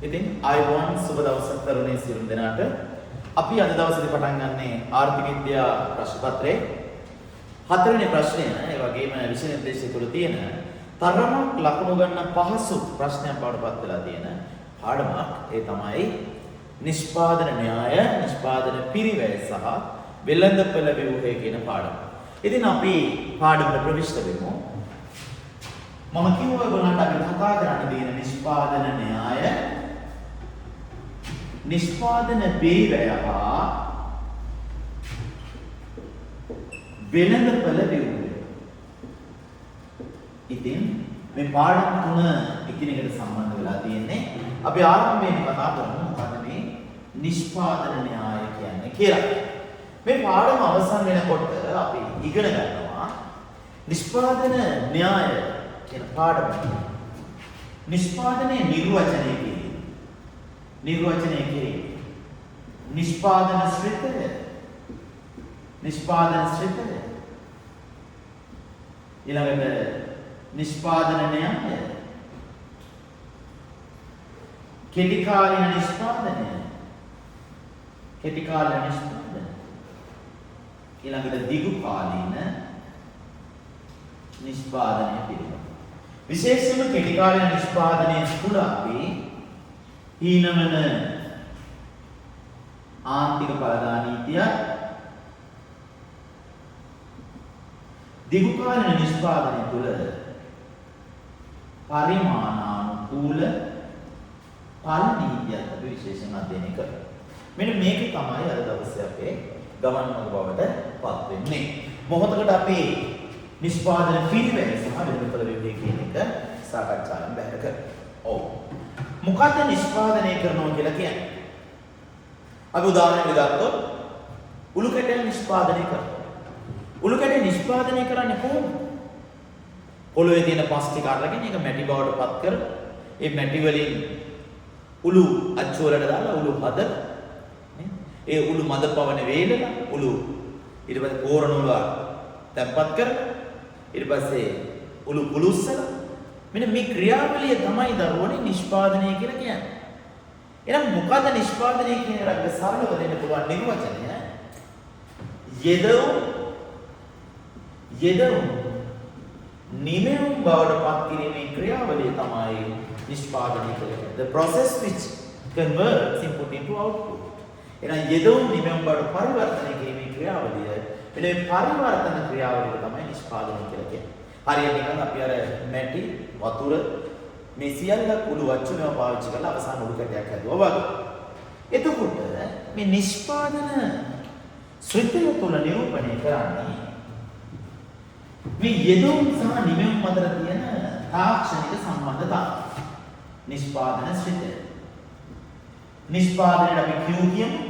ඉතින් ආයුබෝවන් සුබ දවසක් තරුණේ සියලුම දෙනාට. අපි අද දවසේදී පටන් ගන්නේ ආර්ථික විද්‍යා ප්‍රශ්න පත්‍රයේ හතරවෙනි ප්‍රශ්නය. ඒ වගේම විෂය නිර්දේශය තුළ තියෙන තරමක් ලකුණු ගන්න පහසු ප්‍රශ්නයක් බවට පත් වෙලා තියෙන පාඩමක්. ඒ තමයි නිෂ්පාදන න්‍යාය, නිෂ්පාදන පිරිවැය සහ වෙළඳපොළ ව්‍යුහය කියන පාඩම. ඉතින් අපි පාඩමට ප්‍රවිෂ්ඨ වෙමු. මම කිව්වා ඔයගොල්ලන්ට අපි කතා කරන්න දෙන නිෂ්පාදන න්‍යාය, නිෂ්පාදන පිරිවැය හා වෙළඳපොළ ව්‍යුහය. ඉතින් මේ පාඩම් තුන එකිනෙකට සම්බන්ධ වෙලා තියෙන්නේ. අපි ආරම්භයෙන් කතා කරමු මොකද මේ නිෂ්පාදන න්‍යාය කියන්නේ කියලා. මේ පාඩම අවසන් වෙනකොට අපි ඉගෙන ගන්නවා නිෂ්පාදන න්‍යාය කියන පාඩම. නිෂ්පාදනයේ නිර්වචනය කිරීම. නිෂ්පාදන ශ්‍රිතය. ඊළඟට නිෂ්පාදන න්‍යාය. කෙටි කාලීන නිෂ්පාදනය. ඊළඟට දිගු කාලීන නිෂ්පාදනය පිළිබඳ. විශේෂයෙන්ම කෙටි කාලීන නිෂ්පාදනයේ තුල අපි හීනමන ආන්තික පළදා නීතිය, දිගු කාලීන නිෂ්පාදනය තුල පරිමාණානුකූල පළ නීතියක් අපි විශේෂයෙන් අධ්‍යයනය කරනවා. මෙන්න මේක තමයි අද දවසේ අපේ ගමන් මඟ බවට පත් වෙන්නේ. මොහොතකට අපි නිෂ්පාදන පිරිවැය සහ වෙළඳපොළ ව්‍යුහය කියන එක සාකච්ඡාවෙන් බැහැර කරනවා. ඔව්. මොකක්ද නිෂ්පාදනය කරනවා කියලා කියන්නේ? අපි උදාහරණයක් ගත්තොත් උළු කැටයල් නිෂ්පාදනය කරනවා. උළු කැටය නිෂ්පාදනය කරන්නේ කොහොමද? පොළොවේ තියෙන පස් ටික අරගෙන ඒක මැටි බවට පත් කරලා ඒ මැටි වලින් උළු අච්චු වලට දාලා උළු හදලා ඒ උළු මද පවන වේලලා උළු ඊට පස්සේ පෝරණ උළු තැම්පත් කරලා ඊට පස්සේ උළු කුළුස්සලා මෙන්න මේ ක්‍රියාවලිය තමයි දරුවනේ නිෂ්පාදනය කියලා කියන්නේ. එහෙනම් මොකද නිෂ්පාදනය කියන එකට සරලව දෙන්න පුළුවන් නිර්වචනය? යෙදවුම් නිමෙවුම් බවට පත් කිරීමේ ක්‍රියාවලිය තමයි නිෂ්පාදනය කියන්නේ. The process which converts input into output. එහෙනම් යෙදවුම් නිමෙවුම් බවට පරිවර්තනය කිරීමේ ක්‍රියාවලිය මේ පරිවර්තන ක්‍රියාවලිය තමයි නිෂ්පාදනය කියලා කියන්නේ. හරියට නිකන් අපි අර මැටි, වතුර මේ සියල්ල උළු වච්චු මේවා පාවිච්චි කරලා අවසාන උළු කැටයක් හැදුවා වගේ. එතකොට මේ නිෂ්පාදන ශ්‍රිතය තුළ නිරූපණය කරන්නේ මේ යෙදවුම් සහ නිමෙවුම් අතර තියෙන තාක්ෂණික සම්බන්ධතාවය. නිෂ්පාදන ශ්‍රිතය. නිෂ්පාදනයේ අපි Q කියමු.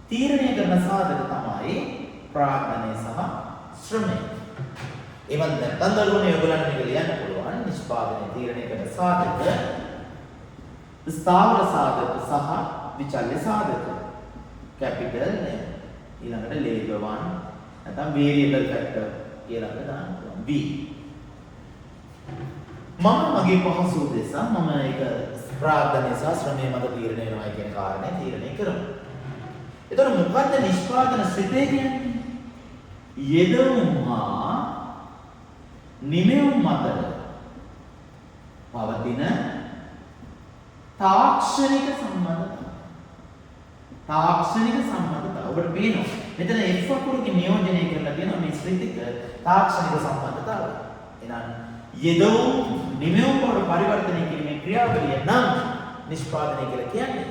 තීරණය කරන සාධක තමයි ප්‍රාග්ධනය සහ ශ්‍රමය. එවන් නැත්නම් දරුවනේ ඔයගොල්ලන්ට මේක ලියන්න පුළුවන්. නිෂ්පාදනයේ තීරණය කරන සාධක ස්ථාවර සාධක සහ විචල්්‍ය සාධක. කැපිටල් නේ. ඊළඟට ලේබල් 1 නැත්නම් වේරියබල් ෆැක්ටර් කියලා අපිට දාන්න පුළුවන්. V. මගේ පහසු උදෙසා මම ඒක ප්‍රාග්ධනය සහ ශ්‍රමය මත තීරණය වෙනවා කියන කාරණේ තීරණය කරමු. එතකොට මොකද්ද නිෂ්පාදන ශ්‍රිතය කියන්නේ? යෙදවුම් හා නිමෙවුම් අතර පවතින තාක්ෂණික සම්බන්ධතාව. ඔබට පේනවා මෙතන F අකුරකින් නියෝජනය කරලා තියෙනවා මේ ශ්‍රිතික තාක්ෂණික සම්බන්ධතාවය. එහෙනම් යෙදවුම් නිමෙවුම් බවට පරිවර්තනය කිරීමේ ක්‍රියාවලිය නම් නිෂ්පාදනය කියලා කියන්නේ.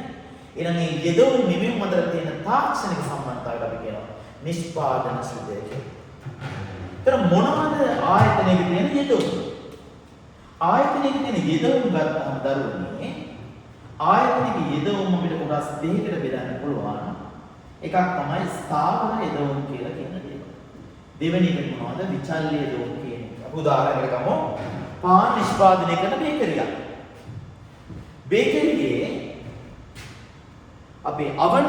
එහෙනම් මේ යෙදවුම් නිමෙවුම් අතර තියෙන තාක්ෂණික සම්බන්ධතාවයට අපි කියනවා නිෂ්පාදන ශ්‍රිතය කියලා. ඒතර මොනවද ආයතනයේ තියෙන යෙදවුම්? ආයතනයේ තියෙන යෙදවුම් ගත්තාම දරුවනේ ආයතනයේ යෙදවුම් අපිට කොටස් දෙකකට බෙදන්න පුළුවන්. එකක් තමයි ස්ථාවර යෙදවුම් කියලා කියන දේ. දෙවෙනි එක මොනවද? විචල්්‍ය යෙදවුම් කියන එක. අපි උදාහරණයකට ගමු. පාන් නිෂ්පාදනය කරන බේකරියක්. බේකරියේ අපේ oven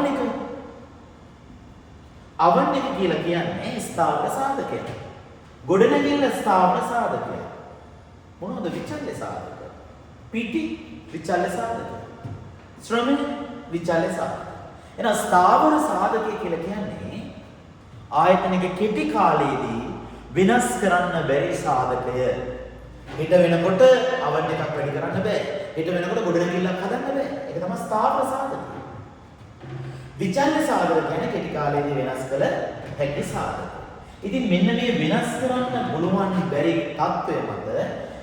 එක කියලා කියන්නේ ස්ථාවර සාධකයක්. ගොඩනැගිල්ල ස්ථාවර සාධකයක්. මොනවද විචල්්‍ය සාධක? පිටි විචල්්‍ය සාධක. ශ්‍රමය විචල්්‍ය සාධක. එහෙනම් ස්ථාවර සාධකය කියලා කියන්නේ ආයතනික කෙටි කාලයේදී විනාශ කරන්න බැරි සාධකය. හිට වෙනකොට අවන් එකක් වැඩි කරන්න බෑ. හිට වෙනකොට ගොඩනැගිල්ලක් හදන්න බෑ. ඒක තමයි ස්ථාවර සාධකය. විචල්්‍ය සාධක කියන්නේ කෙටි කාලයේදී වෙනස් කළ හැකි සාධක. ඉතින් මෙන්න මේ වෙනස් කරන්න පුළුවන් බැරි තත්ත්වය මත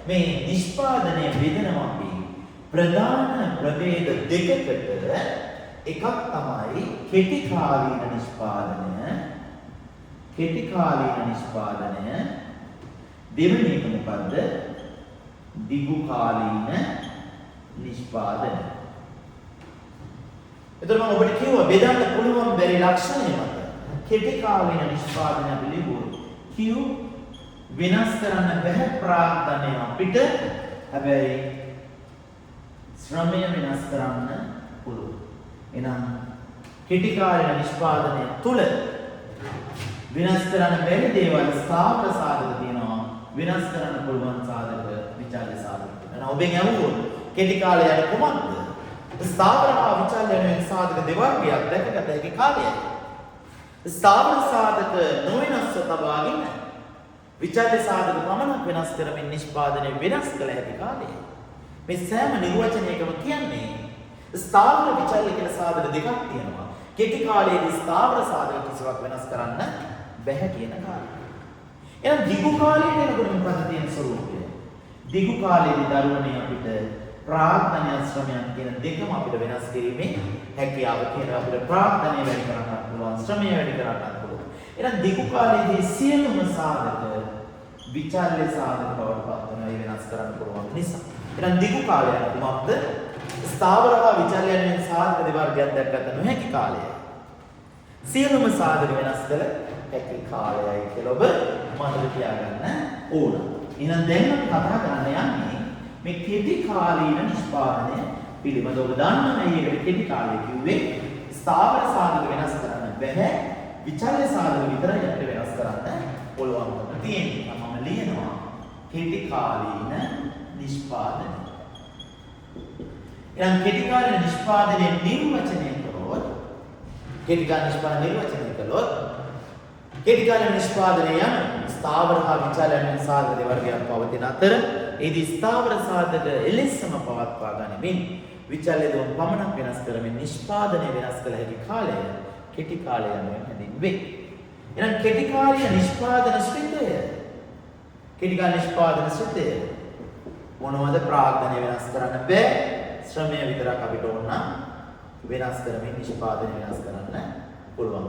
මේ නිෂ්පාදනය බෙදනවා අපි ප්‍රධාන ප්‍රභේද දෙකකට. එකක් තමයි කෙටි කාලීන නිෂ්පාදනය. කෙටි කාලීන නිෂ්පාදනය. දෙවෙනි එක මොකද්ද? දිගු කාලීන නිෂ්පාදනය. එතකොට මම ඔබට කිව්වා බෙදන්න පුළුවන් බැරි ලක්ෂණය මත කෙටි කාලීන නිෂ්පාදනය පිළිබඳව Q විනාශ කරන්න බැහැ ප්‍රාග්ධනය අපිට. හැබැයි ශ්‍රමය විනාශ කරන්න පුළුවන්. එහෙනම් කෙටි කාලීන නිෂ්පාදනය තුල විනාශ කරන්න බැරි දේවල් ස්ථාවර සාධක තියෙනවා. විනාශ කරන්න පුළුවන් සාධක විචල්්‍ය සාධක. එහෙනම් ඔබෙන් අහුවොත් කෙටි කාලය යන කොහොමද? ස්ථාවර හා විචල්්‍ය යන සාධක දෙවර්ගයක් දැකගත හැකි කාලයයි. ස්ථාවර සාධක නොවෙනස්ව තබාගෙන විචල්්‍ය සාධක පමණක් වෙනස් කරමින් නිෂ්පාදනය වෙනස් කළ හැකි කාලයයි. මේ සෑම නිර්වචනයකම කියන්නේ ස්ථාවර විචල්්‍ය කියලා සාධක දෙකක් තියෙනවා. කෙටි කාලයේදී ස්ථාවර සාධක කිසිවක් වෙනස් කරන්න බැහැ කියන කාලය. එහෙනම් දිගු කාලයේ වෙනකොට මොකද තියෙන ස්වરૂපය? දිගු කාලයේදී දරුවනේ අපිට ප්‍රාග්ධනය ශ්‍රමයන් කියන දෙකම අපිට වෙනස් කිරීමේ හැකියාව තියෙන. අපිට ප්‍රාග්ධනය වැඩි කරන්නත් පුළුවන්, ශ්‍රමය වැඩි කරන්නත් පුළුවන්. එහෙනම් දිගු කාලයේදී සියලුම සාධක විචල්්‍ය සාධක බවට පත් වෙනවා. ඒ වෙනස් කරන්න පුළුවන් නිසා. එහෙනම් දිගු කාලය කුමක්ද? ස්ථාවර හා විචල්්‍ය යන සාධක දෙවර්ගයක් දැක්ගත නොහැකි කාලයයි. සියලුම සාධක වෙනස් කළ හැකි කාලයයි කියලා ඔබ මතක තියාගන්න ඕන. එහෙනම් දැන් අපි කතා කරන්න යන්නේ මේ කෙටි කාලීන නිෂ්පාදනය පිළිබඳව. ඔබ දන්නා මේකට කෙටි කාලය කිව්වේ ස්ථාවර සාධක වෙනස් කරන්න බැහැ. විචල්්‍ය සාධක විතරයි අපිට වෙනස් කරන්න පුළුවන්කම තියෙන්නේ. මම ලියනවා කෙටි කාලීන නිෂ්පාදනය. එහෙනම් කෙටි කාලීන නිෂ්පාදනයේ නිර්වචනය කළොත් කෙටි කාලීන නිෂ්පාදනය නිර්වචනය කළොත් කෙටි කාලීන නිෂ්පාදනය යන ස්ථාවර හා විචල්්‍ය යන සාධක දෙවර්ගයක් පවතින අතර ඒදී ස්ථාවර සාධක එලෙසම පවත්වා ගනිමින් විචල්්‍ය දෝම පමණක් වෙනස් කරමින් නිෂ්පාදනය වෙනස් කළ හැකි කාලය කෙටි කාලය යනුවෙන් හැඳින්වේ. එහෙනම් කෙටි කාලීන නිෂ්පාදන ශ්‍රිතය කෙටි කාලීන නිෂ්පාදන ශ්‍රිතය මොනවද? ප්‍රාග්ධනය වෙනස් කරන්න බෑ. ශ්‍රමය විතරක් අපිට ඕන නම් වෙනස් කරමින් නිෂ්පාදනය වෙනස් කරන්න පුළුවන්.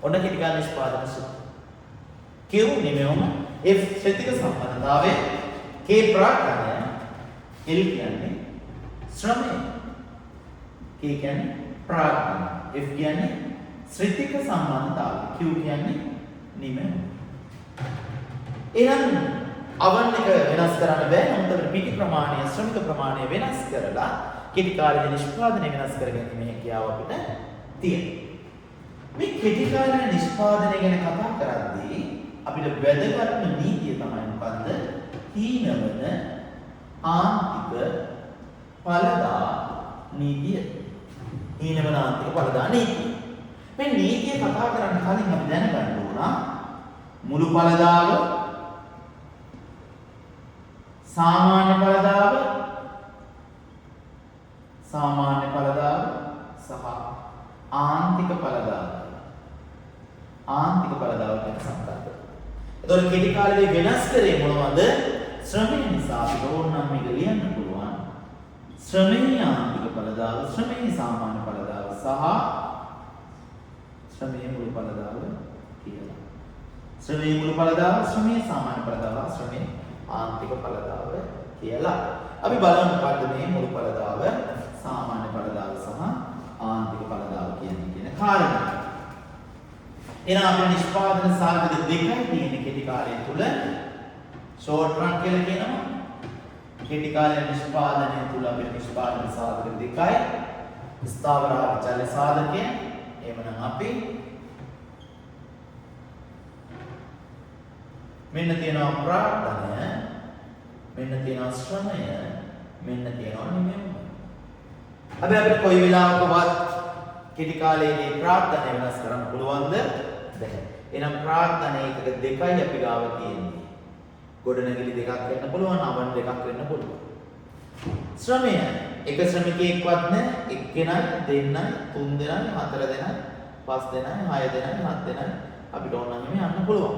ඔන්න කෙටි කාලීන නිෂ්පාදන ශ්‍රිතය. Q නිමෙවම F ශ්‍රෙතික සම්බන්ධතාවය, K ප්‍රාග්ධනය, L කියන්නේ ශ්‍රමය, K කියන්නේ ප්‍රාග්ධනය, F කියන්නේ ශ්‍රෙතික සම්බන්ධතාවය, Q කියන්නේ නිමෙවම. එහෙනම් අවන් එක වෙනස් කරන්න බෑ. නමුත් පිටි ප්‍රමාණය, ශ්‍රමික ප්‍රමාණය වෙනස් කරලා කෙටි කාලීන නිෂ්පාදනය වෙනස් කර ගැනීමේ හැකියාව අපිට තියෙනවා. මේ කෙටි කාලීන නිෂ්පාදනය ගැන කතා කරද්දී අපිට වැදගත්ම නීතිය තමයි මොකද්ද? හීනවන ආන්තික ඵලදා නීතිය. හීනවන ආන්තික ඵලදා නීතිය. මේ නීතිය කතා කරන්න කලින් අපි දැනගන්න ඕන මුළු ඵලදාව, සාමාන්‍ය ඵලදාව සහ ආන්තික ඵලදාව. ආන්තික ඵලදාව කියන සංකල්පය. එතකොට කෙටි කාලයේ වෙනස් කරේ මොනවද? ශ්‍රමය නිසා අපිට ඕනනම් මේක ලියන්න පුළුවන්. ශ්‍රමයේ ආන්තික ඵලදාව, ශ්‍රමයේ සාමාන්‍ය ඵලදාව සහ ශ්‍රමයේ මුළු ඵලදාව කියලා. ශ්‍රමයේ මුළු ඵලදාව, ශ්‍රමයේ සාමාන්‍ය ඵලදාව, ශ්‍රමයේ ආන්තික ඵලදාව කියලා. අපි බලමු මොකද්ද මේ මුළු ඵලදාව, සාමාන්‍ය ඵලදාව සහ ආන්තික ඵලදාව කියන කාරණා. එහෙනම් අපේ නිෂ්පාදන සාධක දෙකයි තියෙන කෙටි කාලය තුල. ෂෝට් රන් කියලා කියනවා. කෙටි කාලයේ නිෂ්පාදනය තුල අපේ නිෂ්පාදන සාධක දෙකයි. ස්ථාවර විචල්්‍ය සාධකය. එහෙමනම් අපි මෙන්න තියෙනවා ප්‍රාග්ධනය, මෙන්න තියෙනවා ශ්‍රමය, මෙන්න තියෙනවා නිමෙවුම. හැබැයි අපිට කොයි වෙලාවකවත් කෙටි කාලයේදී ප්‍රාර්ථනා වෙනස් කරන්න පුළුවන්ද? බැහැ. එහෙනම් ප්‍රාර්ථනා එකක දෙකයි අපි ගාව තියෙන්නේ. ගොඩනැගිලි දෙකක් වෙන්න පුළුවන්, අවන් දෙකක් වෙන්න පුළුවන්. ශ්‍රමය එක ශ්‍රමිකයෙක්වත් නැහැ. එක්කෙනයි, දෙන්නයි, තුන් දෙනයි, හතර දෙනයි, පස් දෙනයි, හය දෙනයි, හත් දෙනයි අපිට ඕන නම් යන්න පුළුවන්.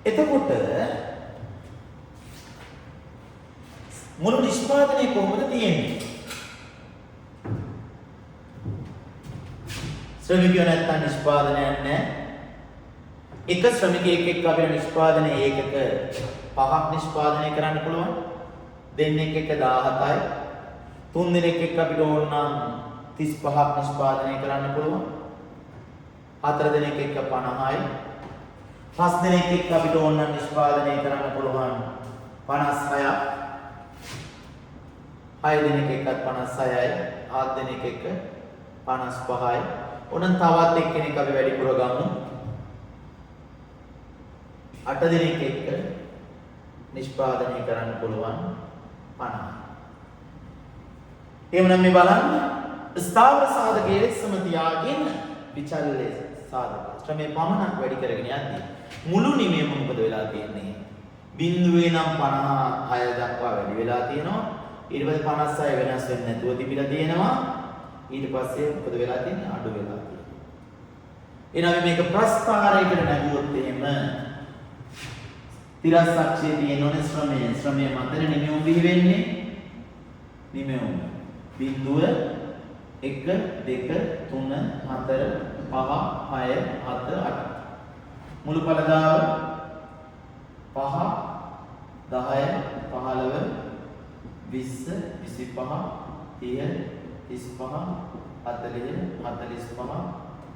එතකොට මුළු නිෂ්පාදනය කොහොමද තියෙන්නේ? ශ්‍රමිකයෝ නැත්තම් නිෂ්පාදනයක් නැහැ. එක ශ්‍රමිකයෙක් එක්ක අපිට නිෂ්පාදනය ඒකක 5ක් නිෂ්පාදනය කරන්න පුළුවන්. දෙන්නෙක් එක්ක 17යි. තුන් දෙනෙක් එක්ක අපිට ඕන නම් 35ක් නිෂ්පාදනය කරන්න පුළුවන්. හතර දෙනෙක් එක්ක 50යි. පස් දෙනෙක් එක්ක අපිට ඕන නම් නිෂ්පාදනය කරන්න පුළුවන් 56ක්. 6 දෙනෙක් එක්කත් 56යි. 7 දෙනෙක් එක්ක 55යි. ඕනනම් තවත් එක්කෙනෙක් අපි වැඩිපුර ගමු. 8 දෙනෙක් එක්ක නිෂ්පාදනය කරන්න පුළුවන් 50යි. එහෙනම් මේ බලන්න ස්ථාවර සාධකයේ ලෙසම තියාගෙන විචල්්‍ය සාධක ශ්‍රමයේ පමණක් වැඩි කරගෙන යද්දී මුළු නිමයම මොකද වෙලා තියෙන්නේ? බිඳුවේ නම් 56 දක්වා වැඩි වෙලා තියෙනවා. ඊට පස්සේ 56 වෙනස් වෙන්නේ නැතුව තිබිලා තියෙනවා. ඊට පස්සේ මොකද වෙලා තියෙන්නේ? අඩු වෙලා තියෙනවා. එහෙනම් මේක ප්‍රස්ථාරයකට නැගුවොත් එහෙම තිරස් අක්ෂයේ තියෙනෝනේ ශ්‍රමය මතන නිමෙවුම් බිහි වෙන්නේ. නිමෙවුම් බිඳුව 1 2 3 4 5 6 7 8 මුළු පළදාව 5 10 15 20 25 30 35 40 45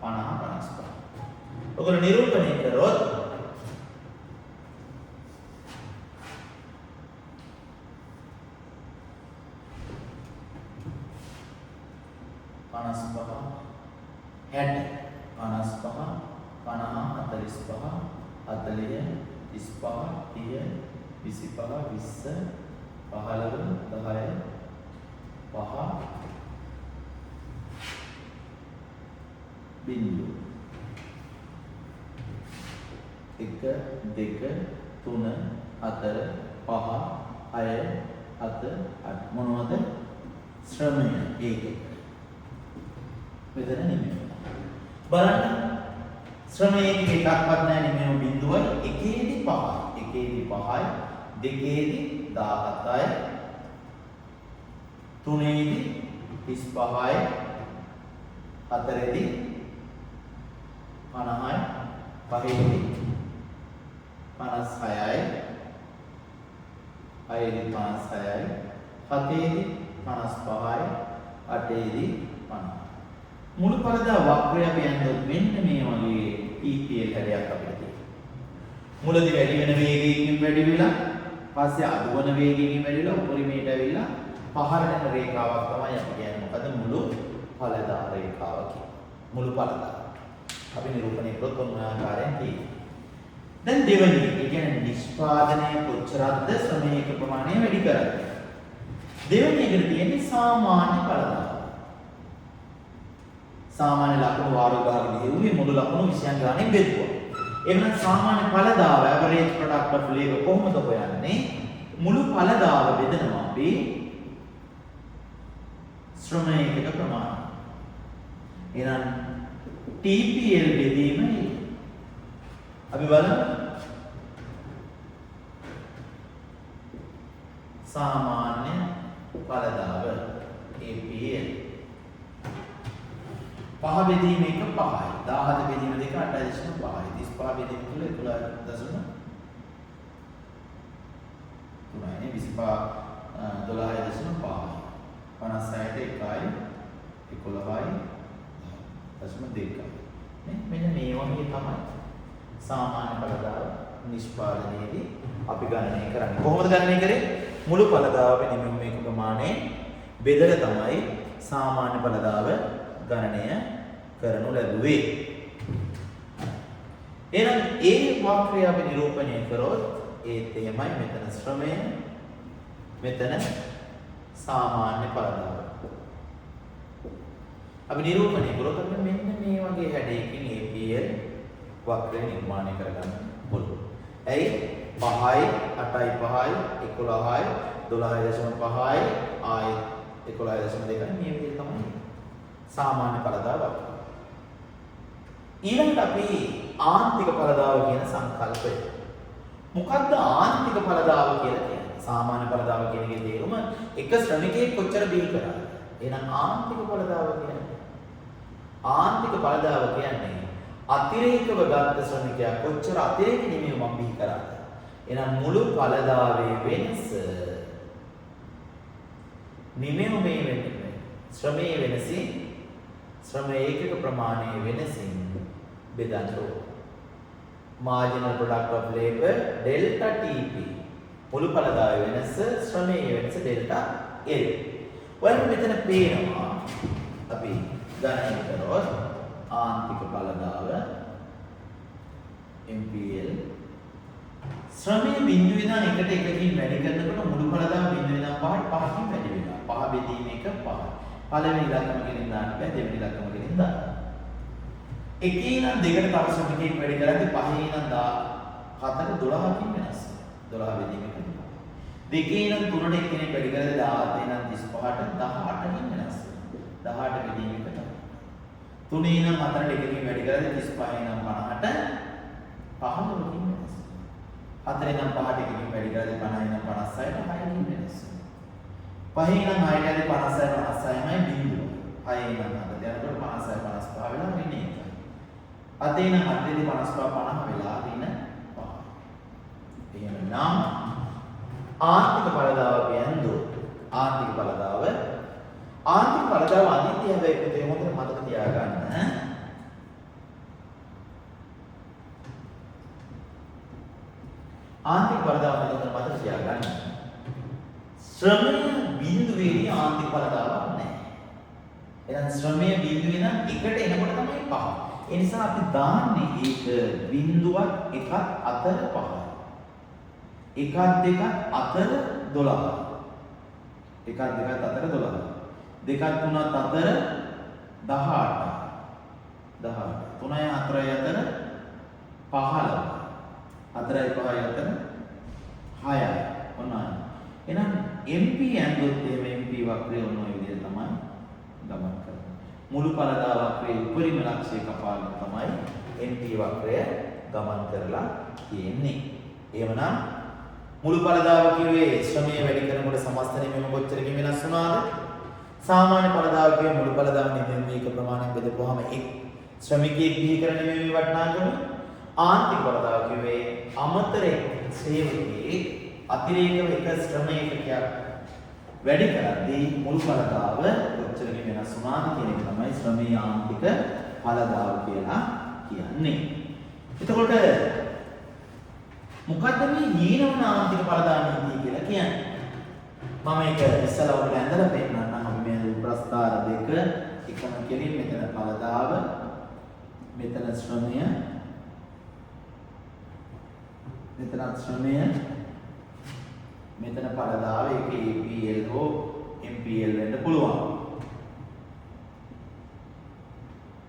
50 ඔගොල්ලෝ නිරූපණය කරොත් බිඳුව 1 2 3 4 5 6 7 8 මොනවද? ශ්‍රමය ඒකේ. මෙතන නිමෙවුම. බලන්න ශ්‍රමයේ එකක්වත් නැහැ නිමෙවුම බිඳුවයි එකේදී 5යි. එකේදී 5යි දෙකේදී 17යි තුනේදී 35යි හතරේදී 50යි පහේදී 56යි හයේදී 56යි හතේදී 55යි අටේදී 50යි මුළු පළදා වක්‍රය අපි යනකොට මෙන්න මේ වගේ PPL හැඩයක් අපිට තියෙනවා. මුලදී වැඩි වෙන වේගයකින් වැඩි වෙලා පස්සේ අඩු වෙන වේගයකින් වැඩි වෙලා උපරිමයට ඇවිල්ලා පහරට යන රේඛාවක් තමයි අපි කියන්නේ. මොකද මුළු පළදා රේඛාව කියන්නේ. මුළු පළදා. අපි නිරූපණය කරොත් ඔන්න ආකාරයෙන් තියෙනවා. දැන් දෙවෙනි ඒ කියන්නේ නිෂ්පාදනය කොච්චරක්ද ශ්‍රමයක ප්‍රමාණය වැඩි කරන්නේ. දෙවෙනි එකට තියෙන්නේ සාමාන්‍ය පළදා. සාමාන්‍ය ලකුණු වාරෝගහකදී උනේ මුළු ලකුණු 20න් ගානේ බෙදුවා. එවනම් සාමාන්‍ය පළදාව ඇවරේජ් ප්‍රොඩක්ට් ඔෆ් ලේබර් කොහොමද හොයන්නේ? මුළු පළදාව බෙදනවා අපි ශ්‍රමයක ප්‍රමාණය. එහෙනම් TPL බෙදීම අපි බලමු. සාමාන්‍ය පළදාව APL 5 බෙදීම 1 5යි 17 බෙදීම 2 8.5යි 35 බෙදීම 3 11.3යි 25 12.5යි 56ට 1යි 11යි 10.2යි නේ මෙන්න මේ වගේ තමයි සාමාන්‍ය පළදාව නිෂ්පාදනයේදී අපි ගණනය කරන්නේ. කොහොමද ගණනය කරේ? මුළු පළදාව නිමෙවුම එක ප්‍රමාණය බෙදලා තමයි සාමාන්‍ය පළදාව ගණනය කරනු ලැබුවේ. එහෙනම් ඒ වක්‍රය අපි නිරූපණය කරොත් ඒත් එහෙමයි මෙතන ශ්‍රමය මෙතන සාමාන්‍ය පළදාව. අපි නිරූපණය කරොත් අපිට මෙන්න මේ වගේ හැඩයකින් APL වක්‍රය නිර්මාණය කරගන්න පුළුවන්. ඇයි 5යි 8යි 5යි 11යි 12.5යි ආයෙත් 11.2යි මේ විදිහට තමයි සාමාන්‍ය පළදාව වක්‍රය. ඊළඟට අපි ආන්තික පළදාව කියන සංකල්පය. මොකද්ද ආන්තික පළදාව කියලා කියන්නේ? සාමාන්‍ය පළදාව කියන එකේ තේරුම එක ශ්‍රමිකයෙක් කොච්චර බිල් කරාද? එහෙනම් ආන්තික පළදාව කියන්නේ අතිරේකව ගත්ත ශ්‍රමිකයා කොච්චර අතිරේක නිමීමක් බිල් කරාද? එහෙනම් මුළු පළදාවේ වෙනස නිමීමේ වෙන්නේ ශ්‍රමයේ වෙනසින් ශ්‍රම ඒකක ප්‍රමාණයේ වෙනසින් බෙදන්න ඕන. marginal product of labor delta TP මුළු පළදාවේ වෙනස ශ්‍රමයේ වෙනස delta L. ඔයාලට මෙතන පේනවා අපි ගණනය කරොත් ආන්තික පළදාව MPL ශ්‍රමයේ බිඳුව ඉඳන් එකට එකකින් වැඩි කරනකොට මුළු පළදාව බිඳුව ඉඳන් 5කින් වැඩි වෙනවා. 5 බෙදීම 1 5. පළවෙනි ඉලක්කම ගෙනින් දාන්න බෑ, දෙවෙනි ඉලක්කම ගෙනින් දාන්න. එකේ ඉඳන් දෙකට තව ශ්‍රමිකයෙක් වැඩි කරද්දී 5 ඉඳන් 4ට 12කින් වෙනස්. 12 බෙදීම 1. දෙකේ ඉඳන් 3ට එක්කෙනෙක් වැඩි කරද්දී 17 ඉඳන් 35ට 18කින් වෙනස්. 18 බෙදීම 1. 3 ඉඳන් 4ට එකකින් වැඩි කරද්දී 35 ඉඳන් 50ට 15කින් වෙනස්. 4 ඉඳන් 5ට එකකින් වැඩි කරද්දී 50 ඉඳන් 56ට 6කින් වෙනස්. 5 ඉඳන් 6ට 56 56යි බිඳුව. 6 ඉඳන් 7ට යනකොට 56 55 වෙලා වෙන්නේ ඒකයි. 7 ඉඳන් 8ට 55 50 වෙලා දින 5. එහෙනම් ආර්ථික පළදාව කියන්නේ ආර්ථික පළදාව අනිත්‍ය හැබැයි පුතේ හොඳට මතක තියාගන්න. ආර්ථික පළදාව හොඳට මතක තියාගන්න. ශ්‍රමය බිඳුවේදී ආර්ථික පළදාවක් නැහැ. එහෙනම් ශ්‍රමය බිඳුවේ නම් එකට එනකොට තමයි 5. ඒ නිසා අපි දාන්නේ ඒක බිඳුවක් එකක් අතර 5යි. එකක් දෙකක් අතර 12යි. එකක් දෙකක් අතර 12යි. දෙකක් තුනක් අතර 18යි. 3යි 4යි අතර 15යි. 4යි 5යි අතර 6යි. ඔන්නයි. එහෙනම් MP ඇඳුත් එහෙම MP වක්‍රය ඔන්න ඔය විදිහට තමයි ගමන් කරන්නේ. මුළු පළදා වක්‍රයේ උපරිම ලක්ෂ්‍ය කපාගෙන තමයි MP වක්‍රය ගමන් කරලා තියෙන්නේ. එහෙමනම් මුළු පළදාව කිව්වේ ශ්‍රමය වැඩි කරනකොට සමස්ත නිමීම කොච්චරකින් වෙනස් වුණාද? සාමාන්‍ය පළදාව කිව්වේ මුළු පළදාව නිමීම මේක ප්‍රමාණයෙන් බෙදපුවාම එක් ශ්‍රමිකයෙක් බිහි කරන නිමීමේ වටිනාකම. ආන්තික පළදාව කිව්වේ අමතරේ සේවකයේ අතිරේකව එක ශ්‍රමයකයක් වැඩි කරද්දී මුළු පළදාව කොච්චරකින් වෙනස් වුණාද කියන එක තමයි ශ්‍රමයේ ආන්තික පළදාව කියලා කියන්නේ. එතකොට මොකද්ද මේ හීනවන ආන්තික පළදාව නීතිය කියලා කියන්නේ? මම ඒක ඉස්සලා ඔයාලට ඇඳලා පෙන්නන්නම්. අපි මේ ප්‍රස්තාර දෙක එකම කෙලින් මෙතන පළදාව මෙතන ශ්‍රමය මෙතන ශ්‍රමය මෙතන පළදාව ඒක APL හෝ MPL වෙන්න පුළුවන්.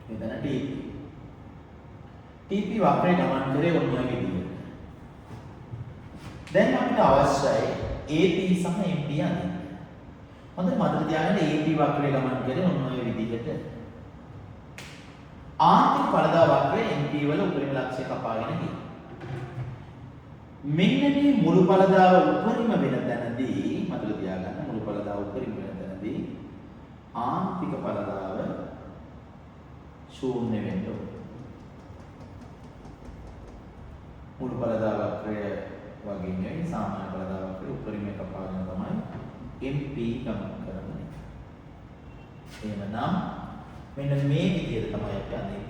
මෙතන TP වක්‍රය ගමන් කරේ ඔන්න ඔය විදිහට. දැන් අපිට අවශ්‍යයි AP සහ MP අඳින්න. හොඳට මතක තියාගන්න AP වක්‍රය ගමන් කරේ ඔන්න ඔය විදිහට. ආන්තික පළදා වක්‍රය MP වල උපරිම ලක්ෂ්‍ය කපාගෙන ගියා. මෙන්න මේ මුළු පළදාව උපරිම වෙන තැනදී මතක තියාගන්න මුළු පළදාව උපරිම වෙන තැනදී ආන්තික පළදාව ශූන්‍ය වෙන්න ඕනේ. මුළු පළදා වක්‍රය වගේ නෙවෙයි සාමාන්‍ය පළදා වක්‍රය උපරිම කපාගෙන තමයි MP ගමන් කරන්නේ. එහෙමනම් මෙන්න මේ විදිහට තමයි අපි අන්නේ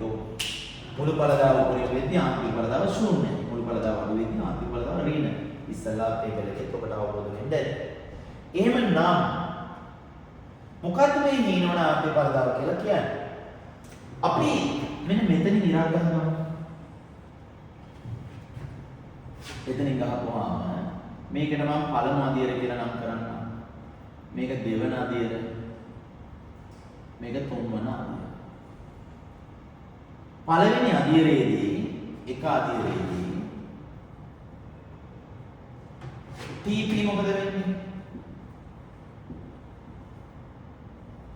මුළු පළදාව උපරිම වෙද්දී ආන්තික පළදාව ශූන්‍යයි. මුළු පළදාව අඩු වෙද්දී ආන්තික පළදාව ඍණ. ඉස්සලා ඒකලෙත් ඔබට අවබෝධ වෙන්න ඇති. එහෙමනම් මොකද්ද මේ හීනවන ආන්තික පළදාව කියලා කියන්නේ? අපි මෙන්න මෙතනින් ඉරක් ගන්නවා. එතනින් ගහපුවාම මේකට මම පළමු අදියර කියලා නම් කරන්නම්. මේක දෙවන අදියර. මේක තුන්වන අදියර. පළවෙනි අදියරේදී එක අදියරේදී TP මොකද වෙන්නේ?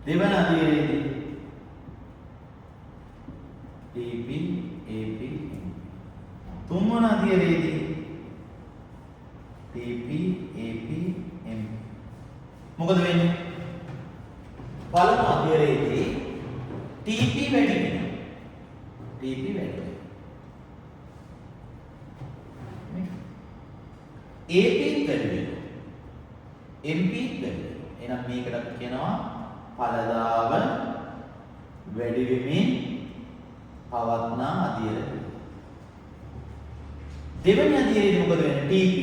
දෙවන අදියරේදී TP AP තුන්වන අදියරේදී TP AP M මොකද වෙන්නේ? පළමු අදියරේදී TP වැඩි වෙනවා. TP වැඩි වෙනවා. AP වැඩි වෙනවා. MP වැඩි වෙනවා. එහෙනම් මේකට කියනවා ඵලදාව වැඩි වෙමින් පවත්නා අදියර. දෙවෙනි අදියරේදී මොකද වෙන්නේ? TP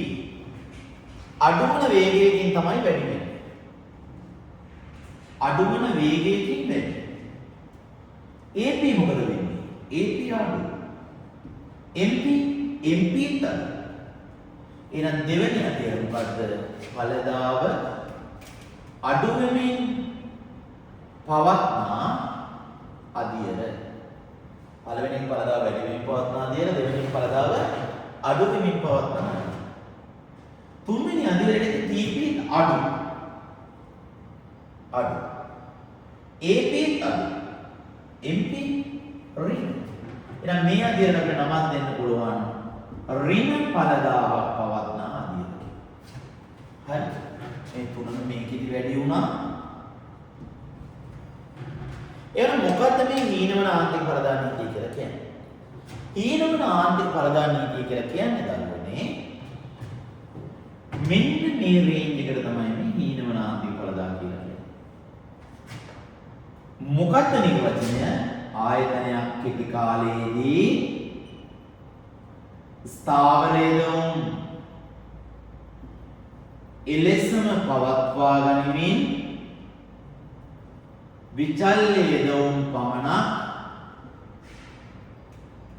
අඩුවන වේගයකින් තමයි වැඩි වෙන්නේ. අඩුවන වේගයකින් වැඩි. AP මොකද වෙන්නේ? AP අඩු. MP තද. එහෙනම් දෙවෙනි අදියර මොකද්ද? ඵලදාව අඩු වෙමින් පවත්නා අදියර. පළවෙනි ඵලදාව වැඩි වෙමින් පවත්නා අදියර, දෙවෙනි ඵලදාව අඩු වෙමින් පවත්නා අදියර. තුන්වෙනි අදියරේදී TP අඩු. AP අඩු. MP ඍණ. එහෙනම් මේ අදියරට අපිට නමක් දෙන්න පුළුවන්. ඍණ ඵලදාවක් පවත්නා අදියර. හරි. මේ තුනම මේකෙදි වැඩි වුණා. එහෙනම් මොකද්ද මේ හීනවන ආන්තික ඵලදා නීතිය කියලා කියන්නේ? හීනවන ආන්තික ඵලදා නීතිය කියලා කියන්නේ දරුවනේ මෙන්න මේ රේන්ජ් එකට තමයි මේ හීනවන ආන්තික ඵලදා කියලා කියන්නේ. මොකක්ද නිර්වචනය? ආයතනයක් කෙටි කාලයේදී ස්ථාවරයේදොම් එලෙසම පවත්වා ගනිමින් විචල්‍යයේදොම් පමණක්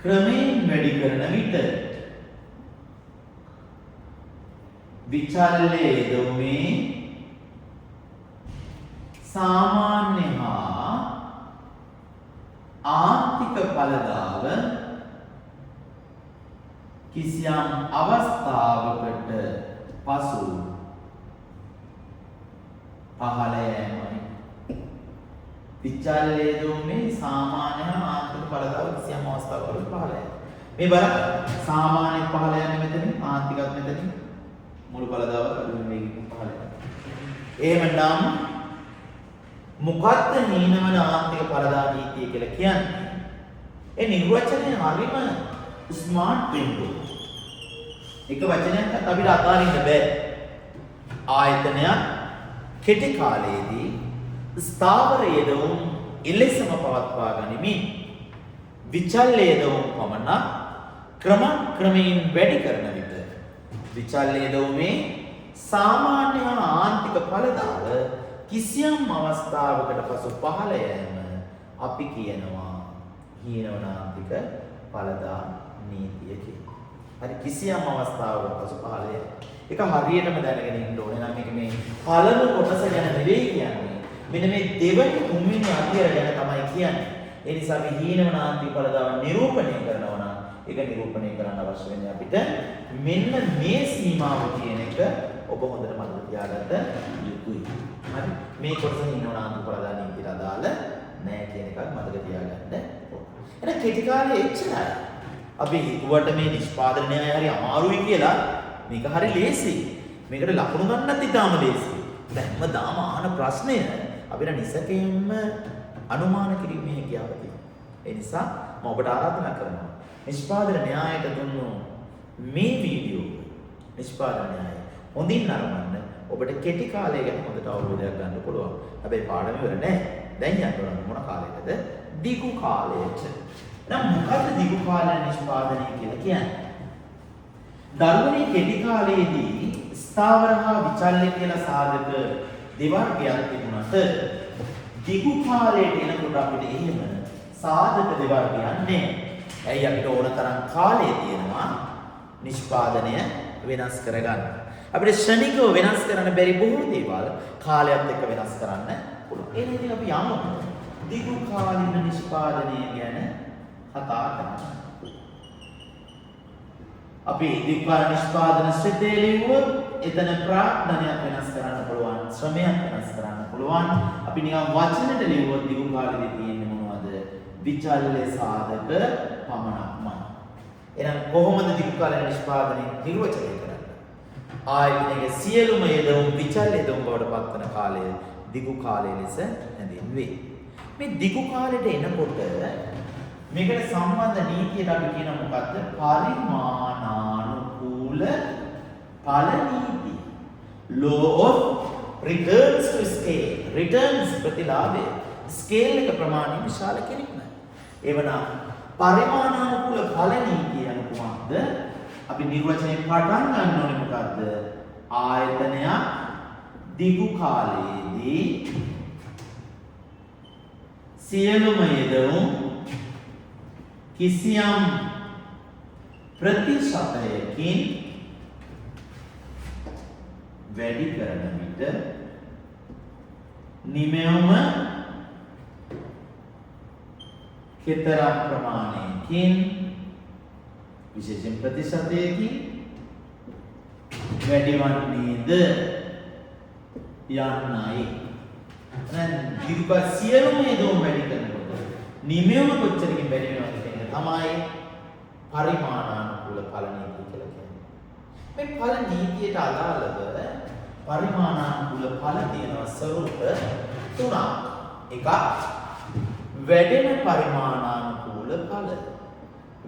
ක්‍රමයෙන් වැඩි කරන විට විචල්‍යයේදොමේ සාමාන්‍ය හා ආන්තික ඵලදාව කිසියම් අවස්ථාවකට පසු පහළ යෑමයි. විචල්‍යයේදොමේ සාමාන්‍ය හා ආන්තික ඵලදාව කිසියම් අවස්ථාවකට පහළ යෑම. මේ බලන්න සාමාන්‍ය පහළ යන්නේ මෙතනින්, ආන්තිකත් මෙතනින්, මුළු ඵලදාව අඩුවෙන් වේගකින් පහළ යනවා. එහෙමනම් මොකක්ද හීනවන ආන්තික ඵලදා නීතිය කියලා කියන්නේ? ඒ නිර්වචනය හරිම ස්මාර්ට් වෙන්න ඕනේ. එක වචනයක්වත් අපිට අතාරින්න බෑ. ආයතනයක් කෙටි කාලයේදී ස්ථාවරයේදොම් එලෙසම පවත්වා ගනිමින් විචල්‍යයේදොම් පමණක් ක්‍රමයෙන් වැඩි කරන විට විචල්‍යයේදොමේ සාමාන්‍ය ආන්තික ඵලදාව කිසියම් අවස්ථාවකට පසු පහළ යෑම අපි කියනවා හීනවන ආන්තික ඵලදා නීතිය කියලා. හරි, කිසියම් අවස්ථාවකට පසු පහළ යෑම. ඒක හරියටම දැනගෙන ඉන්න ඕනේ. නම් මේක මේ පළමු කොටස ගැන නෙවෙයි කියන්නේ. මෙන්න මේ දෙවෙනි තුන්වෙනි අදියර ගැන තමයි කියන්නේ. ඒ නිසා අපි හීනවන ආන්තික ඵලදාව නිරූපණය කරනවා නම් ඒක නිරූපණය කරන්න අවශ්‍ය වෙන්නේ අපිට මෙන්න මේ සීමාව කියන එක ඔබ හොඳට මතක තියාගන්න යුතුයි. හරි, මේ කොටස හීනවන ආන්තික ඵලදා නීතියට අදාළ නැහැ කියන එකත් මතක තියාගන්න ඕනේ. එහෙනම් කෙටි කාලේ එච්චරයි. අපි හිතුවට මේ නිෂ්පාදන න්‍යාය හරි අමාරුයි කියලා. මේක හරි ලේසි. මේකට ලකුණු ගන්නත් ඉතාම ලේසි. හැමදාම අහන ප්‍රශ්නය අපිට නිසකයෙන්ම අනුමාන කිරීමේ හැකියාව තියෙනවා. ඒ නිසා මම ඔබට ආරාධනා කරනවා නිෂ්පාදන න්‍යායට දුන්නු මේ වීඩියෝ නිෂ්පාදන න්‍යාය හොඳින් නරඹන්න. ඔබට කෙටි කාලය ගැන හොඳට අවබෝධයක් ගන්න පුළුවන්. හැබැයි පාඩම ඉවර නෑ. දැන් යන්න ඕන මොන කාලයකද? දිගු කාලයට. නම් මොකද දිගු කාලය නිෂ්පාදනය කියලා කියන්නේ? දරුවනේ කෙටි කාලයේදී ස්ථාවර හා විචල්්‍ය කියලා සාධක දෙවර්ගයක් තිබුණාට දිගු කාලයට එනකොට අපිට එහෙම සාධක දෙවර්ගයක් නැහැ. ඇයි අපිට ඕන තරම් කාලය තියෙනවා නිෂ්පාදනය වෙනස් කරගන්න. අපිට ශනිකව වෙනස් කරන්න බැරි බොහෝ දේවල් කාලයත් එක්ක වෙනස් කරන්න පුළුවන්. ඒ නිසා අපි යමු දිගු කාලින නිෂ්පාදනය ගැන කතා කරන්න. අපි දිගු කාල නිෂ්පාදන ශ්‍රේණිය ලියුවොත් එතන ප්‍රාඥානයක් වෙනස් කරන්න පුළුවන්, ශ්‍රමයක් වෙනස් කරන්න පුළුවන්. අපි නිකන් වචනෙට ලියුවොත් දිගු කාලෙදී තියෙන්නේ මොනවද? විචල්්‍ය සාධක පමණක්මයි. එහෙනම් කොහොමද දිගු කාල නිෂ්පාදනය නිර්වචනය කරන්නේ? ආයතනයේ සියලුම යෙදවුම් විචල්්‍ය යෙදවුම් බවට පත්වන කාලය දිගු කාලය ලෙස හැඳින්වේ. මේ දිගු කාලෙට එනකොට මේකට සම්බන්ධ නීතියට අපි කියන මොකද්ද? පරිමාණානුකූල ඵල නීතිය. Law of returns to scale. returns ප්‍රතිලාභය. ස්කේල් එක ප්‍රමාණය විශාල කෙනෙක් නෑ. එවනම් පරිමාණානුකූල ඵල නීතිය යන කුමක්ද? අපි නිර්වචනය පටන් ගන්න ඕනේ මොකද්ද? ආයතනයක් දිගු කාලයේදී සියලුම යෙදවුම් කිසියම් ප්‍රතිශතයකින් වැඩි කරන විට නිමෙවුම කෙතරම් ප්‍රමාණයකින් විශේෂයෙන් ප්‍රතිශතයකින් වැඩි වන්නේද යන්නයි. දැන් දීර්ඝ සියලුම යෙදවුම් වැඩි කරනකොට නිමෙවුම කොච්චරකින් වැඩි වෙනවද කියන එක තමයි පරිමාණානුකූල ඵල නීතිය කියලා කියන්නේ. මේ ඵල නීතියට අදාළව පරිමාණානුකූල ඵල තියෙන ස්වරූප තුනක්. එකක් වැඩෙන පරිමාණානුකූල ඵල.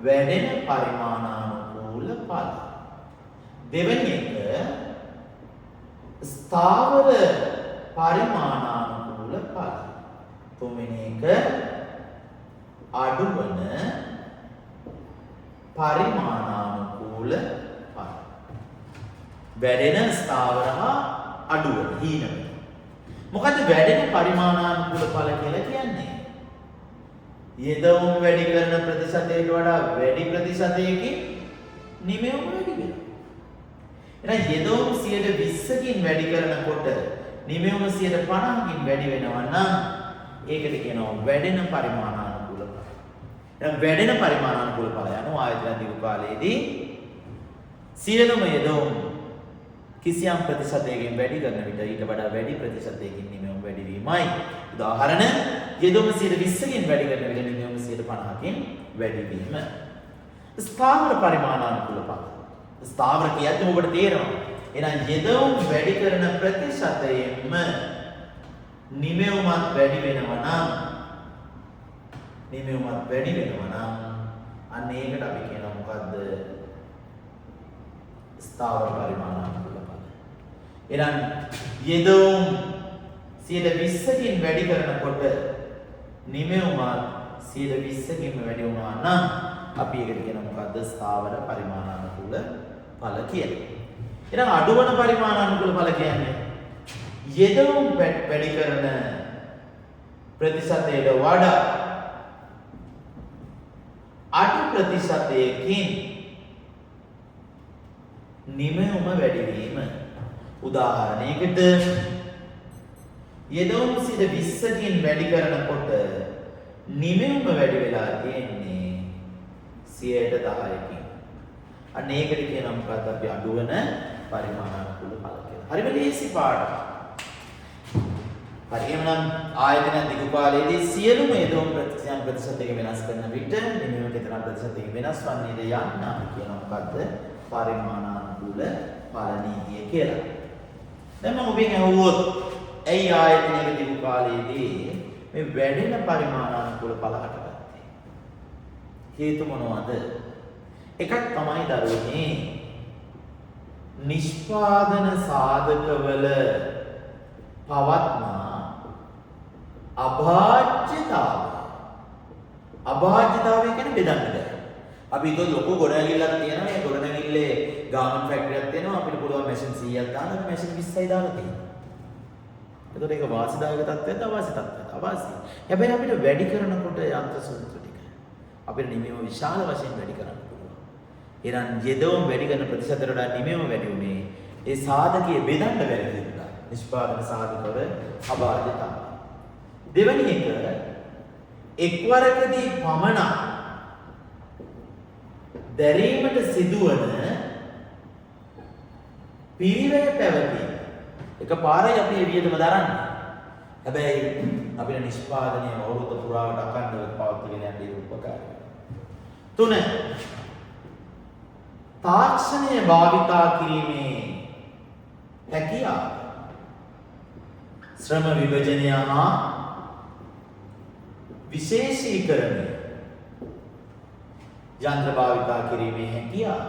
වැඩෙන පරිමාණානුකූල ඵල. දෙවෙනි එක ස්ථාවර පරිමාණානුකූල ඵල. තුන්වෙනි එක අඩුවන පරිමාණානුකූල ඵල. වැඩෙන ස්ථාවර හා අඩුවන හීන වෙන. මොකද වැඩෙන පරිමාණානුකූල ඵල කියලා කියන්නේ? යෙදවුම් වැඩි කරන ප්‍රතිශතයට වඩා වැඩි ප්‍රතිශතයකින් නිමෙවුම වැඩි වෙනවා. එහෙනම් යෙදවුම් 120කින් වැඩි කරනකොට නිමෙවුම 150කින් වැඩි වෙනවා නම් ඒකට කියනවා වැඩෙන පරිමාණානුකූල ඵල. දැන් වැඩෙන පරිමාණානුකූල ඵල යනවා ආයතන දිගු කාලයේදී සියලුම යෙදවුම් කිසියම් ප්‍රතිශතයකින් වැඩි කරන විට ඊට වඩා වැඩි ප්‍රතිශතයකින් නිමෙවුම් වැඩි වීමයි. උදාහරණ යෙදවුම 120කින් වැඩි කරන විට නිමෙවුම 150කින් වැඩි වීම. ස්ථාවර පරිමාණානුකූල ඵල. ස්ථාවර කියන්නේ ඔබට තේරෙනවා. එහෙනම් යෙදවුම් වැඩි කරන ප්‍රතිශතයෙන්ම නිමෙවුමත් වැඩි වෙනවා නම් අන්න ඒකට අපි කියනවා මොකද්ද? ස්ථාවර පරිමාණානුකූල ඵල. එහෙනම් යෙදවුම් 120කින් වැඩි කරනකොට නිමෙවුමත් 120කින්ම වැඩි වුණා නම් අපි ඒකට කියනවා මොකද්ද? ස්ථාවර පරිමාණානුකූල ඵල කියලා. එහෙනම් අඩුවන පරිමාණානුකූල ඵල කියන්නේ යෙදවුම් වැඩි කරන ප්‍රතිශතයට වඩා අඩු ප්‍රතිශතයකින් නිමෙවුම වැඩි වීම. උදාහරණයකට යෙදවුම් 120කින් වැඩි කරනකොට නිමෙවුම වැඩි වෙලා තියෙන්නේ 10%කින්. අන්න ඒකට කියනවා මොකක්ද? අපි අඩුවන පරිමාණානුකූල ඵල කියලා. හරිම ලේසි පාඩමක්. හරි එහෙනම් ආයතන දිගු කාලයේදී සියලුම යෙදවුම් ප්‍රතිශතයක වෙනස් කරන විට නිමෙවුම කෙතරම් ප්‍රතිශතයක වෙනස් වන්නේද යන්න අපි කියනවා මොකද්ද? පරිමාණානුකූල ඵල නීතිය කියලා. දැන් මම ඔබෙන් අහුවොත් ඇයි ආයතනයක දිගු කාලයේදී මේ වැඩෙන පරිමාණානුකූල ඵල හටගත්තේ? හේතු මොනවද? එකක් තමයි දරුවනේ නිෂ්පාදන සාධකවල පවත්නා අභාජ්‍යතාවය. අභාජ්‍යතාවය කියන්නේ බෙදන්න බැහැ. අපි හිතුව ලොකු ගොඩනැගිල්ලක් තියෙනවා. මේ ගොඩනැගිල්ලේ ගාමන්ට් ෆැක්ටරියක් තියෙනවා. අපිට පුළුවන් මැෂින් 100ක් දාන්න. අපි මැෂින් 20යි දාලා තියෙනවා. එතකොට ඒක වාසිදායක තත්ත්වයක්ද අවාසි තත්ත්වයක්ද? අවාසි. හැබැයි අපිට වැඩි කරනකොට යන්ත්‍ර සූත්‍ර ටික අපිට නිමෙව විශාල වශයෙන් වැඩි කරන්න පුළුවන්. එහෙනම් යෙදවුම් වැඩි කරන ප්‍රතිශතයට වඩා නිමෙව වැඩි උනේ ඒ සාධකයේ බෙදන්න බැරි නිසා නිෂ්පාදන සාධකවල අභාජ්‍යතාවය. දෙවැනි එක එක්වරකදී පමණක් දැරීමට සිදුවන පිරිවැය පැවතීම. එකපාරයි අපි වියදම දරන්නේ. හැබැයි අපේ නිෂ්පාදනයේ අවුරුදු පුරාවට අඛණ්ඩව පවත්වාගෙන යන්න ඒක උපකාරයි. 3. තාක්ෂණය භාවිතා කිරීමේ හැකියාව. ශ්‍රම විභජනය හා විශේෂීකරණය. යන්ත්‍ර භාවිතා කිරීමේ හැකියාව.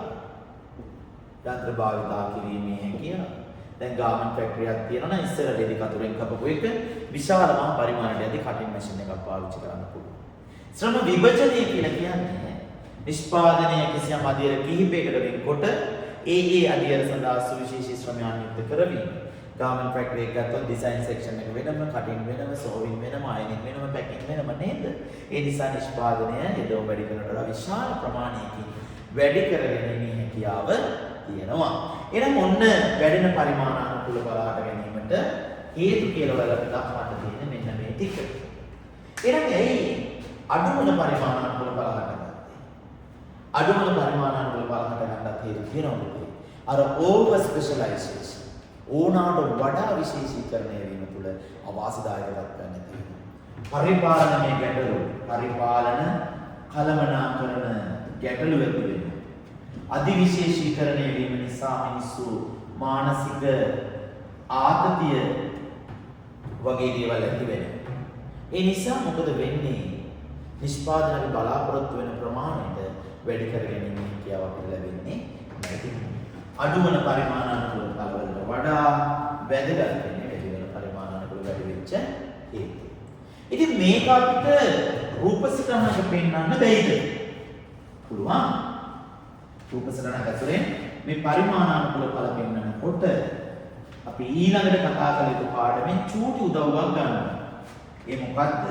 යන්ත්‍ර භාවිතා කිරීමේ හැකියාව. දැන් ගාමන්ට් ෆැක්ටරියක් තියෙනවා නම් ඉස්සර දෙවි කතුරෙන් කපපු එක විශාල මහා පරිමාණයකදී කටින් මැෂින් එකක් පාවිච්චි කරන්න පුළුවන්. ශ්‍රම විභජනය කියලා කියන්නේ නිෂ්පාදනය කිසියම් අධ්‍යයන කිහිපයකට වෙනකොට ඒ අධ්‍යයන සඳහා සුවිශේෂී ශ්‍රමයන් යොදා කරවීම. ගාමන්ට් ෆැක්ටරි එකක් ගත්තොත් ඩිසයින් සෙක්ෂන් එක වෙනම, කටින් වෙනම, සෝවින් වෙනම, අයනින් වෙනම, පැකින් වෙනම නේද? ඒ නිසා නිෂ්පාදනය යදොම වැඩි කරනකොට විශාල ප්‍රමාණයකින් වැඩි කරගෙන ඉන්නේ හැකියාව තියෙනවා. එහෙනම් ඔන්න වැඩෙන පරිමාණානුකූල බලාට ගැනීමට හේතු කියලා වලට දක්වන්න තියෙන මෙන්න මේ ටික. එහෙනම් ඇයි අඩුවන පරිමාණානුකූල බලාට ගත්තේ? අඩුවන පරිමාණානුකූල බලාට ගන්නත් හේතු තියෙනවා. අර ඕවර් ස්පෙෂලායිසේෂන් ඕනාට වඩා විශේෂීකරණය වීම තුළ අවාසිදායක තත්ත්වයන් ඇති වෙනවා. පරිපාලනයේ ගැටලු, පරිපාලන කළමනාකරන ගැටලු ඇති වෙනවා. අධිවිශේෂීකරණය වීම නිසා මිනිස්සු මානසික ආතතිය වගේ දේවල් ඇති වෙනවා. ඒ නිසා මොකද වෙන්නේ? නිෂ්පාදනයේ බලාපොරොත්තු වෙන ප්‍රමාණයට වැඩි කර ගැනීම හැකියාවක් ලැබෙන්නේ නැති. අඩුවන පරිමාණානුකූල කලවලට වඩා වැදගත් වෙන්නේ වැඩි වෙන පරිමාණානුකූල වැඩි වෙච්ච හේතු. ඉතින් මේක අපිට රූපසටහනක පෙන්වන්න බැයිද? පුළුවන්. රූපසටහනක ඇතුලේ මේ පරිමාණානුකූල ඵල පෙන්වනකොට අපි ඊළඟට කතා කළ යුතු පාඩමෙන් චූටි උදව්වක් ගන්නවා. ඒ මොකද්ද?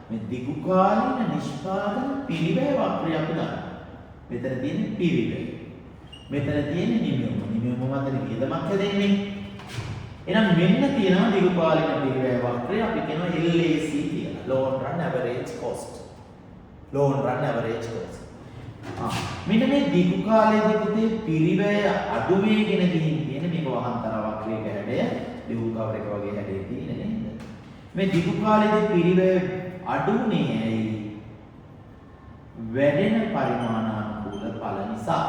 මේ දිගුකාලීන නිෂ්පාදන පිරිවැය වක්‍රය අපි ගන්නවා. මෙතන තියෙන පිරිවැය. මෙතන තියෙන නිමියුම. නිමියුම මතන වියදමක් හැදෙන්නේ. එහෙනම් මෙන්න තියෙනවා දිගුකාලීන පිරිවැය වක්‍රය. අපි කියනවා LAC කියලා. Long Run Average Cost. Long Run Average Cost. මෙන්න මේ දිගු කාලයේදී පුතේ පිරිවැය අඩු වේගෙන ගිහින් තියෙන මේක වහන්තර වක්‍රයක හැඩය දිගු කවර එක වගේ හැඩේ තියෙන නේද? මේ දිගු කාලයේදී පිරිවැය අඩුනේ ඇයි? වැඩෙන පරිමාණානුකූල ඵල නිසා.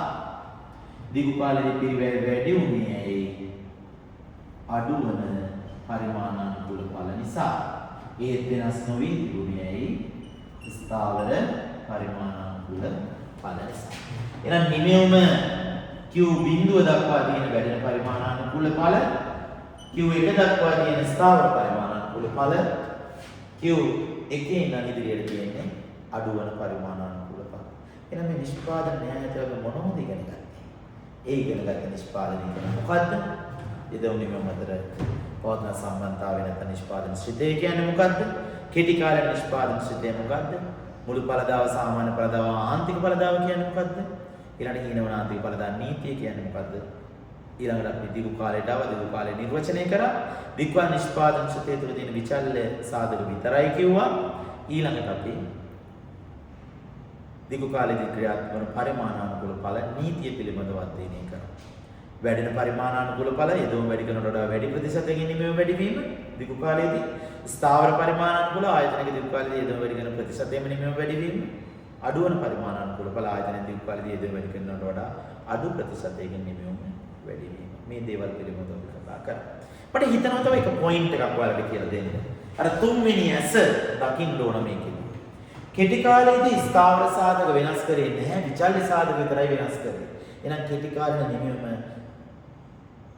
දිගු කාලයේදී පිරිවැය වැඩි වුණේ ඇයි? අඩුවන පරිමාණානුකූල ඵල නිසා. ඒත් වෙනස් නොවි තිබුණේ ඇයි? ස්ථාවර පරිමාණානුකූල ඵල නිසා. එහෙනම් නිමෙවුම Q0 දක්වා තියෙන වැඩෙන පරිමාණානුකූල ඵල, Q1 දක්වා තියෙන ස්ථාවර පරිමාණානුකූල ඵල, Q1 ඉඳන් ඉදිරියට තියෙන්නේ අඩුවන පරිමාණානුකූල ඵල. එහෙනම් මේ නිෂ්පාදන න්‍යායතල මොනවද ඉගෙන ගත්තේ? ඒ ඉගෙන ගත්ත නිෂ්පාදනය කියන්නේ මොකද්ද? යෙදවුම් නිමෙවුම අතර පවත්න සම්බන්ධතාවය නැත්නම් නිෂ්පාදන ශ්‍රිතය කියන්නේ මොකද්ද? කෙටි කාලීන නිෂ්පාදන ශ්‍රිතය මොකද්ද? මුළු පළදාව සාමාන්‍ය පළදාව ආන්තික පළදාව කියන්නේ මොකද්ද? ඊළඟට හීනවන ආන්තික පළදාව නීතිය කියන්නේ මොකද්ද? ඊළඟට අපි දිගු කාලයට ආව දිගු කාලේ නිර්වචනය කරා. වික්වා නිෂ්පාදන ශ්‍රිතය තුළ තියෙන විචල්්‍ය සාධක විතරයි කිව්වා. ඊළඟට අපි දිගු කාලේදී ක්‍රියාත්මක වන පරිමාණානුකූල ඵල නීතිය පිළිබඳව අධ්‍යයනය කරා. වැඩෙන පරිමාණානුකූල ඵල යෙදවුම වැඩි කරනට වඩා වැඩි ප්‍රතිශතයකින් නිමෙව වැඩි වීම දිගු කාලයේදී ස්ථාවර පරිමාණානුකූල ආයතනයක දිගු කාලයේදී යෙදවුම වැඩි කරන ප්‍රතිශතයෙන්ම නිමෙව වැඩි වීම අඩුවන පරිමාණානුකූල ඵල ආයතනයේ දිගු කාලයේදී යෙදවුම වැඩි කරනට වඩා අඩු ප්‍රතිශතයකින් නිමෙව වැඩි වීම මේ දේවල් පිළිබඳව කතා කරා. මට හිතනවා තව එක පොයින්ට් එකක් ඔයාලට කියලා දෙන්න. අර තුන්වෙනි ඇස දකින්න ඕන මේකේ. කෙටි කාලයේදී ස්ථාවර සාධක වෙනස් කරේ නැහැ විචල්්‍ය සාධක විතරයි වෙනස් කරේ. එහෙනම් කෙටි කාලීන නිමෙව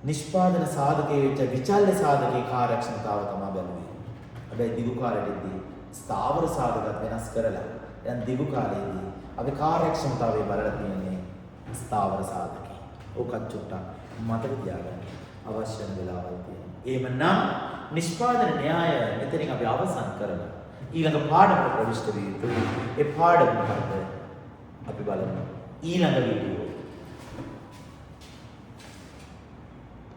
නිෂ්පාදන සාධකයේ වෙච්ච විචල්්‍ය සාධකයේ කාර්යක්ෂමතාව තමයි බලන්නේ. හැබැයි දිගු කාලයේදී ස්ථාවර සාධකත් වෙනස් කරලා දැන් දිගු කාලයේදී අපි කාර්යක්ෂමතාවය බලලා තියෙන්නේ ස්ථාවර සාධකේ. ඕකත් චුට්ටක් මතක තියාගන්න අවශ්‍ය වෙලාවල් තියෙනවා. එහෙමනම් නිෂ්පාදන න්‍යාය මෙතනින් අපි අවසන් කරලා ඊළඟ පාඩමට ප්‍රවිෂ්ඨ වෙ යුතුයි. ඒ පාඩම මොකක්ද? අපි බලමු ඊළඟ වීඩියෝ